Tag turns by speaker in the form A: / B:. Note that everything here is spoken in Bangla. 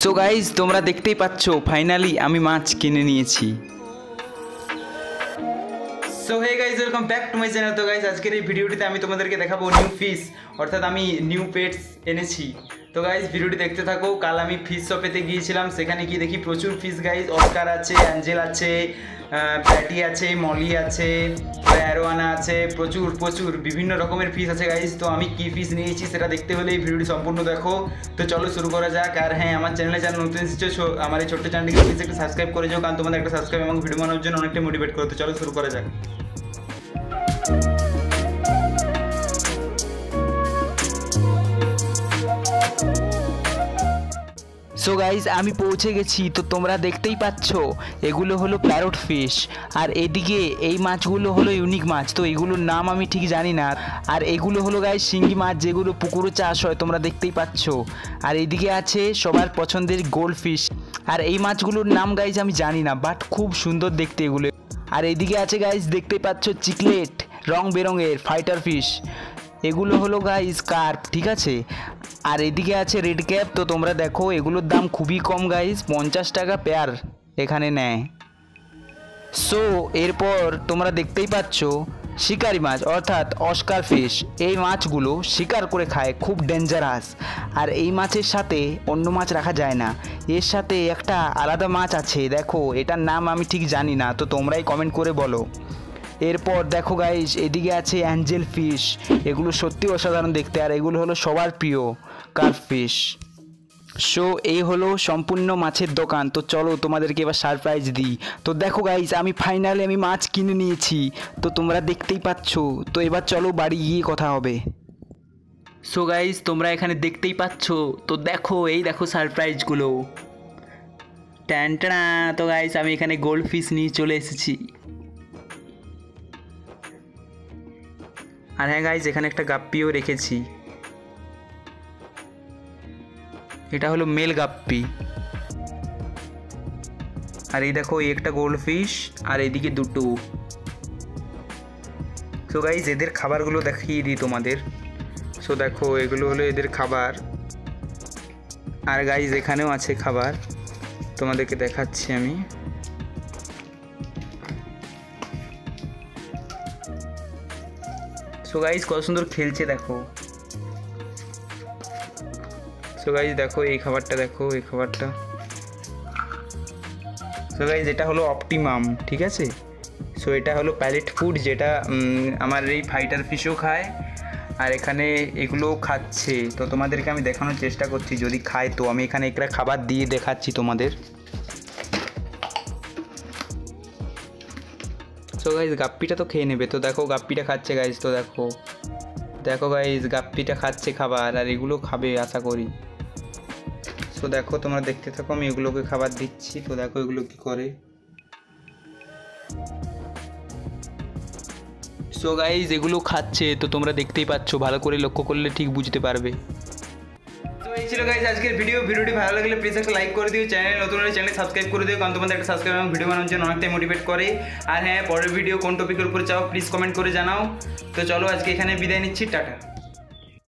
A: সো গাইজ তোমরা দেখতেই পাচ্ছ ফাইনালি আমি মাছ কিনে নিয়েছি। So hey guys welcome back to my channel. তো গাইজ আজকের এই ভিডিওটিতে আমি তোমাদেরকে দেখাবো নিউ ফিশ, অর্থাৎ আমি নিউ পেটস এনেছি। তো গাইজ ভিডিওটি দেখতে থাকো। কাল আমি ফিশ শপেতে গিয়েছিলাম, সেখানে গিয়ে দেখি প্রচুর ফিশ গাইজ। অস্কার আছে, অ্যাঞ্জেল আছে, প্যাটি আছে, মলি আছে, অ্যারোয়ানা আছে, প্রচুর বিভিন্ন রকমের ফিশ আছে গাইজ। তো আমি কী ফিশ নিয়েছি সেটা দেখতে হলে এই ভিডিওটি সম্পূর্ণ দেখো। তো চলো শুরু করা যাক। আর হ্যাঁ, আমার চ্যানেলে যারা নতুন এসেছো আমার এই ছোট্ট চ্যানেলটিকে প্লিজ একটু সাবস্ক্রাইব করে যাও, কারণ তোমাদের একটা সাবস্ক্রাইব এবং ভিডিও বানানোর জন্য অনেকটা মোটিভেট করো। তো চলো শুরু করা যাক। সো গাইজ আমি পৌঁছে গেছি। তো তোমরা দেখতেই পাচ্ছ এগুলো হলো প্যারট ফিশ, আর এদিকে এই মাছগুলো হলো ইউনিক মাছ। তো এগুলোর নাম আমি ঠিক জানি না। আর এগুলো হলো গাইজ শিঙ্গি মাছ, যেগুলো পুকুরে চাষ হয়, তোমরা দেখতেই পাচ্ছ। আর এদিকে আছে সবার পছন্দের গোল্ড ফিশ। আর এই মাছগুলোর নাম গাইজ আমি জানি না, বাট খুব সুন্দর দেখতে এগুলো। আর এদিকে আছে গাইজ দেখতেই পাচ্ছ চিকলেট, রং বেরঙের ফাইটার ফিশ। এগুলো হলো গাইজ কার্প, ঠিক আছে। আর এদিকে আছে রেড ক্যাপ। তো তোমরা দেখো এগুলোর দাম খুবই কম গাইজ, 50 টাকা পেয়ার এখানে নেয়। সো এরপর তোমরা দেখতেই পাচ্ছ শিকারি মাছ, অর্থাৎ অস্কার ফিশ। এই মাছগুলো শিকার করে খায়, খুব ডেঞ্জারাস। আর এই মাছের সাথে অন্য মাছ রাখা যায় না, এর সাথে একটা আলাদা মাছ আছে, দেখো এটার নাম আমি ঠিক জানি না, তো তোমরাই কমেন্ট করে বলো। এরপর দেখো গাইজ এদিকে আছে অ্যাঞ্জেল ফিশ। এগুলো সত্যি অসাধারণ দেখতে, আর এগুলো হলো সবার প্রিয় কার্প ফিশ। সো এই হলো সম্পূর্ণ মাছের দোকান। তো চলো তোমাদেরকে এবার সারপ্রাইজ দিই। তো দেখো গাইজ আমি ফাইনালি মাছ কিনে নিয়েছি, তো তোমরা দেখতেই পাচ্ছ। তো এবার চলো বাড়ি গিয়ে কথা হবে। সো গাইজ তোমরা এখানে দেখতেই পাচ্ছ। তো দেখো এই দেখো সারপ্রাইজগুলো, ট্যান্টানা। তো গাইজ আমি এখানে গোল্ড ফিশ নিয়ে চলে এসেছি। আর হ্যাঁ গাইজ এখানে একটা গাপ্পিও রেখেছি, এটা হলো মেল গাপ্পি। আর এই দেখো এই একটা গোল্ড ফিশ, আর এইদিকে দুটো। সো গাইজ এদের খাবারগুলো দেখিয়ে দিই তোমাদের। সো দেখো এগুলো হলো এদের খাবার। আর গাইজ এখানেও আছে খাবার, তোমাদেরকে দেখাচ্ছি আমি। সো গাইজ কত সুন্দর খেলছে দেখো। সো গাইজ দেখো এই খাবারটা, দেখো এই খাবারটা। সো গাইজ এটা হলো অপটিমাম, ঠিক আছে। সো এটা হলো প্যালেট ফুড, যেটা আমার এই ফাইটার ফিশও খায়, আর এখানে এগুলোও খাচ্ছে। তো তোমাদেরকে আমি দেখানোর চেষ্টা করছি, যদি খায় তো আমি এখানে একটা খাবার দিয়ে দেখাচ্ছি তোমাদের। সো গাইজ গাপ্পিটা তো খেয়ে নেবে। তো দেখো গাপ্পিটা খাচ্ছে গাইজ। তো দেখো দেখো গাইজ গাপ্পিটা খাচ্ছে খাবার, আর এগুলো খাবে আশা করি। সো দেখো তোমরা দেখতে থাকো, আমি এগুলোকে খাবার দিচ্ছি। তো দেখো এগুলো কি করে। সো গাইজ এগুলো খাচ্ছে, তো তোমরা দেখতেই পাচ্ছ, ভালো করে লক্ষ্য করলে ঠিক বুঝতে পারবে। তো এই ছিল গাইজ আজকের ভিডিওটি ভালো লাগলে প্লিজ একটা লাইক করে দিও, চ্যানেল নতুন হলে চ্যানেল সাবস্ক্রাইব করে দিও, কারণ তোমাদের একটা সাবস্ক্রাইব এবং ভিডিও বানানোর জন্য অনেকটাই মোটিভেট করে। আর হ্যাঁ, পরের ভিডিও কোন টপিকের উপরে চাও প্লিজ কমেন্ট করে জানাও। তো চলো আজকে এখানে বিদায় নিচ্ছি, টাটা।